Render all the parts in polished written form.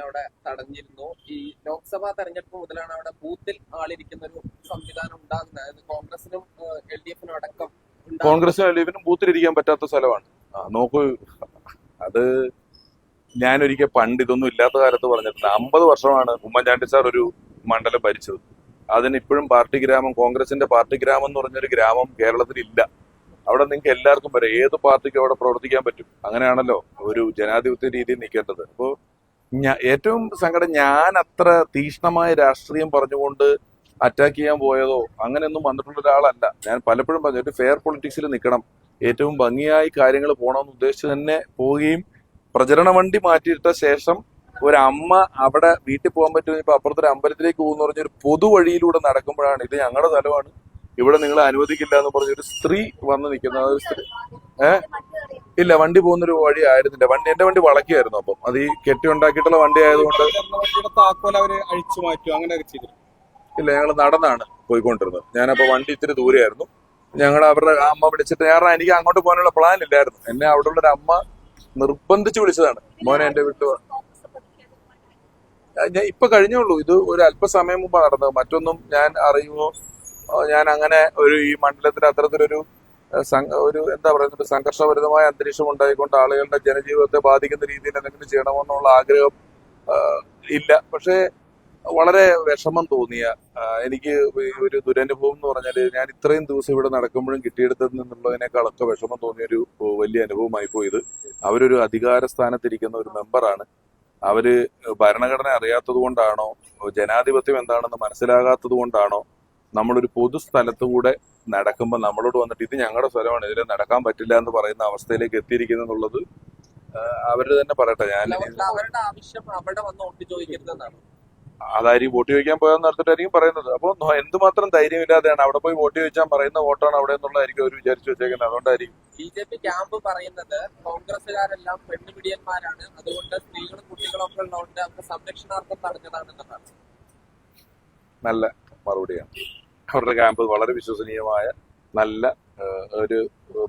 അവിടെ തടഞ്ഞിരുന്നു. ഈ ലോക്സഭാ തെരഞ്ഞെടുപ്പ് മുതലാണ് അവിടെ ബൂത്തിൽ ആളിരിക്കുന്ന ഒരു സംവിധാനം ഉണ്ടാകുന്നത്. അതായത് കോൺഗ്രസിനും LDF-നും അടക്കം കോൺഗ്രസിനും LDF-നും ബൂത്തിലിരിക്കാൻ പറ്റാത്ത സ്ഥലമാണ്. നോക്കൂ, അത് ഞാനൊരിക്കൽ പണ്ട് ഇതൊന്നും ഇല്ലാത്ത കാലത്ത് പറഞ്ഞിട്ടുണ്ട്. 50 വർഷമാണ് ഉമ്മൻചാണ്ടി സാർ ഒരു മണ്ഡലം ഭരിച്ചത്. അതിന് ഇപ്പോഴും പാർട്ടി ഗ്രാമം, കോൺഗ്രസിന്റെ പാർട്ടി ഗ്രാമം എന്ന് പറഞ്ഞൊരു ഗ്രാമം കേരളത്തിൽ ഇല്ല. അവിടെ നിങ്ങൾക്ക് എല്ലാവർക്കും വരാം, ഏത് പാർട്ടിക്കും അവിടെ പ്രവർത്തിക്കാൻ പറ്റും. അങ്ങനെയാണല്ലോ ഒരു ജനാധിപത്യ രീതിയിൽ നിൽക്കേണ്ടത്. അപ്പോൾ ഏറ്റവും സങ്കടം, ഞാൻ അത്ര തീക്ഷ്ണമായ രാഷ്ട്രീയം പറഞ്ഞുകൊണ്ട് അറ്റാക്ക് ചെയ്യാൻ പോയതോ അങ്ങനെയൊന്നും വന്നിട്ടുള്ള ഒരാളല്ല. ഞാൻ പലപ്പോഴും പറഞ്ഞു, ഒരു ഫെയർ പൊളിറ്റിക്സിൽ നിൽക്കണം, ഏറ്റവും ഭംഗിയായി കാര്യങ്ങൾ പോകണമെന്ന് ഉദ്ദേശിച്ച് തന്നെ പോവുകയും പ്രചരണ വണ്ടി മാറ്റിയിട്ട ശേഷം ഒരമ്മ അവിടെ വീട്ടിൽ പോകാൻ പറ്റുമെന്ന് ഇപ്പൊ അപ്പുറത്തൊരു അമ്പലത്തിലേക്ക് പോകുന്ന പറഞ്ഞൊരു പൊതുവഴിയിലൂടെ നടക്കുമ്പോഴാണ് ഇത് ഞങ്ങളുടെ സ്ഥലമാണ്, ഇവിടെ നിങ്ങളെ അനുവദിക്കില്ല എന്ന് പറഞ്ഞൊരു സ്ത്രീ വന്ന് നിൽക്കുന്ന ഒരു സ്ത്രീ. ഇല്ല, വണ്ടി പോകുന്നൊരു വഴി ആയിരുന്നില്ല. എന്റെ വണ്ടി വളയ്ക്കായിരുന്നു. അപ്പം അത് ഈ കെട്ടി ഉണ്ടാക്കിയിട്ടുള്ള വണ്ടി ആയതുകൊണ്ട് ഇല്ല, ഞങ്ങൾ നടന്നാണ് പോയിക്കൊണ്ടിരുന്നത്. ഞാനപ്പോ വണ്ടി ഇത്തിരി ദൂരെയായിരുന്നു. ഞങ്ങൾ അവരുടെ അമ്മ വിളിച്ചിട്ട്, കാരണം എനിക്ക് അങ്ങോട്ട് പോകാനുള്ള പ്ലാൻ ഇല്ലായിരുന്നു. എന്നെ അവിടെ ഉള്ളൊരു അമ്മ നിർബന്ധിച്ച് വിളിച്ചതാണ്, മോനെ എന്റെ വീട്ടിൽ. ഞാൻ ഇപ്പൊ കഴിഞ്ഞുള്ളൂ, ഇത് ഒരു അല്പസമയം മുമ്പ് നടന്നത്. മറ്റൊന്നും ഞാൻ അറിയുമോ, ഞാൻ അങ്ങനെ ഒരു ഈ മണ്ഡലത്തിൽ അത്തരത്തിലൊരു എന്താ പറയുന്നത്, സംഘർഷഭരിതമായ അന്തരീക്ഷം ഉണ്ടായിക്കൊണ്ട് ആളുകളുടെ ജനജീവിതത്തെ ബാധിക്കുന്ന രീതിയിൽ എന്തെങ്കിലും ചെയ്യണമെന്നുള്ള ആഗ്രഹം ഇല്ല. പക്ഷേ വളരെ വിഷമം തോന്നിയ, എനിക്ക് ഒരു ദുരനുഭവം എന്ന് പറഞ്ഞാല്, ഞാൻ ഇത്രയും ദിവസം ഇവിടെ നടക്കുമ്പോഴും കിട്ടിയെടുത്തതിൽ നിന്നുള്ളതിനേക്കാളൊക്കെ വിഷമം തോന്നിയ ഒരു വലിയ അനുഭവമായി പോയത്. അവരൊരു അധികാര സ്ഥാനത്തിരിക്കുന്ന ഒരു മെമ്പറാണ്. അവര് ഭരണഘടന അറിയാത്തത് കൊണ്ടാണോ, ജനാധിപത്യം എന്താണെന്ന് മനസ്സിലാകാത്തത് കൊണ്ടാണോ, നമ്മളൊരു പൊതുസ്ഥലത്തുകൂടെ നടക്കുമ്പോൾ നമ്മളോട് വന്നിട്ട് ഇത് ഞങ്ങളുടെ സ്ഥലമാണ്, ഇതിൽ നടക്കാൻ പറ്റില്ല എന്ന് പറയുന്ന അവസ്ഥയിലേക്ക് എത്തിയിരിക്കുന്നു എന്നുള്ളത് അവര് തന്നെ പറയട്ടെ. അവരുടെ ആവശ്യം അവിടെ വന്ന് വോട്ട് ചോദിക്കരുതെന്നാണ്. അതായിരിക്കും വോട്ട് ചോദിക്കാൻ പോയെന്ന് നടത്തിട്ടായിരിക്കും പറയുന്നത്. അപ്പോൾ എന്തുമാത്രം ധൈര്യമില്ലാതെയാണ് അവിടെ പോയി വോട്ട് ചോദിച്ചാൽ പറയുന്ന വോട്ടാണ് അവിടെ എന്നുള്ളതായിരിക്കും അവർ വിചാരിച്ചു വെച്ചേക്കുന്നത്. അതുകൊണ്ടായിരിക്കും BJP ക്യാമ്പ് പറയുന്നത് കോൺഗ്രസുകാരെല്ലാം പെണ്ണുപിടിയന്മാരാണ്, അതുകൊണ്ട് സ്ത്രീകളും കുട്ടികളും ഒക്കെ ഉള്ളതുകൊണ്ട് അവരുടെ സംരക്ഷണാർത്ഥം തടഞ്ഞതാണെന്നതാണ്. നല്ല മറുപടിയാണ്. അവരുടെ ക്യാമ്പ് വളരെ വിശ്വസനീയമായ നല്ല ഒരു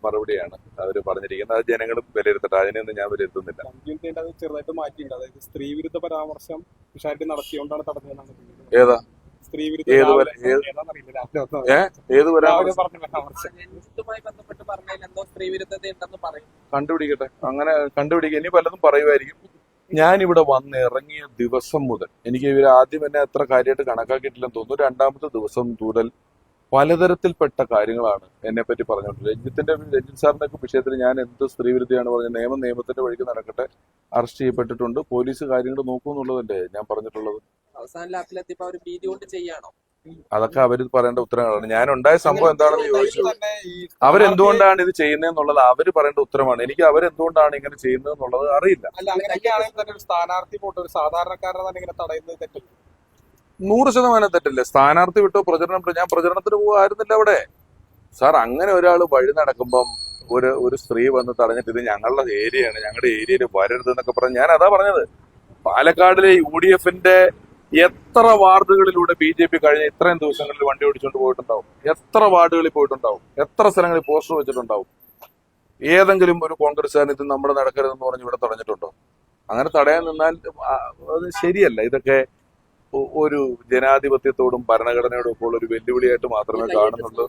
മറുപടിയാണ് അവർ പറഞ്ഞിരിക്കുന്നത്. അത് ജനങ്ങളും വിലയിരുത്തട്ടെ, അതിനൊന്നും ഞാൻ വിലയിരുത്തുന്നില്ല. ചെറുതായിട്ട് മാറ്റിയിട്ടുണ്ട്. അതായത് സ്ത്രീ വിരുദ്ധ പരാമർശം നടത്തിയോണ്ടാണ് തടഞ്ഞതെന്നാണ്. ഏതാ കണ്ടുപിടിക്കട്ടെ, അങ്ങനെ കണ്ടുപിടിക്കുക. ഇനി പലതും പറയുമായിരിക്കും. ഞാനിവിടെ വന്ന് ഇറങ്ങിയ ദിവസം മുതൽ എനിക്ക് ഇവർ ആദ്യം എന്നെ അത്ര കാര്യമായിട്ട് കണക്കാക്കിയിട്ടില്ലെന്ന് തോന്നുന്നു. 2ാമത്തെ ദിവസം മുതൽ പലതരത്തിൽപ്പെട്ട കാര്യങ്ങളാണ് എന്നെ പറ്റി പറഞ്ഞുകൊണ്ടിരുന്നത്. രഞ്ജിത്ത് സാറിന്റെ ഒക്കെ വിഷയത്തിൽ ഞാൻ എന്ത് സ്ത്രീവിരുദ്ധയാണ് പറഞ്ഞത്. നിയമത്തിന്റെ വഴിക്ക് നടക്കട്ടെ, അറസ്റ്റ് ചെയ്യപ്പെട്ടിട്ടുണ്ട്, പോലീസ് കാര്യങ്ങൾ നോക്കുമെന്നുള്ളതല്ലേ ഞാൻ പറഞ്ഞിട്ടുള്ളത്. അവസാന ലാപ്പിലെത്തിയപ്പോ അവർ ഭീതി കൊണ്ട് ചെയ്യാണോ? അതൊക്കെ അവര് പറയേണ്ട ഉത്തരങ്ങളാണ്. ഞാൻ ഉണ്ടായ സംഭവം എന്താണെന്ന് ചോദിച്ചു, അവരെന്തുകൊണ്ടാണ് ഇത് ചെയ്യുന്നതെന്നുള്ളത് അവര് പറയേണ്ട ഉത്തരമാണ്. എനിക്ക് അവരെന്തുകൊണ്ടാണ് ഇങ്ങനെ ചെയ്യുന്നത് എന്നുള്ളത് അറിയില്ല. സ്ഥാനാർത്ഥി പോട്ട് ഒരു സാധാരണക്കാരനെ തന്നെ ഇങ്ങനെ തടയുന്നത് തെറ്റില്ല. 100% തെറ്റല്ലേ. സ്ഥാനാർത്ഥി വിട്ടോ ഞാൻ പ്രചരണത്തിന് പോകായിരുന്നില്ല അവിടെ. സാർ, അങ്ങനെ ഒരാൾ വഴി നടക്കുമ്പം ഒരു സ്ത്രീ വന്ന് തടഞ്ഞിട്ട് ഇത് ഞങ്ങളുടെ ഏരിയയാണ്, ഞങ്ങളുടെ ഏരിയയിൽ വരരുത് എന്നൊക്കെ പറഞ്ഞ്, ഞാൻ അതാ പറഞ്ഞത്. പാലക്കാടിലെ UDF-ന്റെ എത്ര വാർഡുകളിലൂടെ BJP കഴിഞ്ഞ ഇത്രയും ദിവസങ്ങളിൽ വണ്ടി ഓടിച്ചുകൊണ്ട് പോയിട്ടുണ്ടാവും? എത്ര വാർഡുകളിൽ പോയിട്ടുണ്ടാവും? എത്ര സ്ഥലങ്ങളിൽ പോസ്റ്റർ വെച്ചിട്ടുണ്ടാവും? ഏതെങ്കിലും ഒരു കോൺഗ്രസ്സുകാരൻ ഇത് നമ്മുടെ നടക്കരുതെന്ന് പറഞ്ഞ് ഇവിടെ തടഞ്ഞിട്ടുണ്ടോ? അങ്ങനെ തടയാൻ നിന്നാൽ അത് ശരിയല്ല. ഇതൊക്കെ ഒരു ജനാധിപത്യത്തോടും ഭരണഘടനയോടും ഒക്കെ ഉള്ള ഒരു വെല്ലുവിളിയായിട്ട് മാത്രമേ കാണുന്നുള്ളൂ.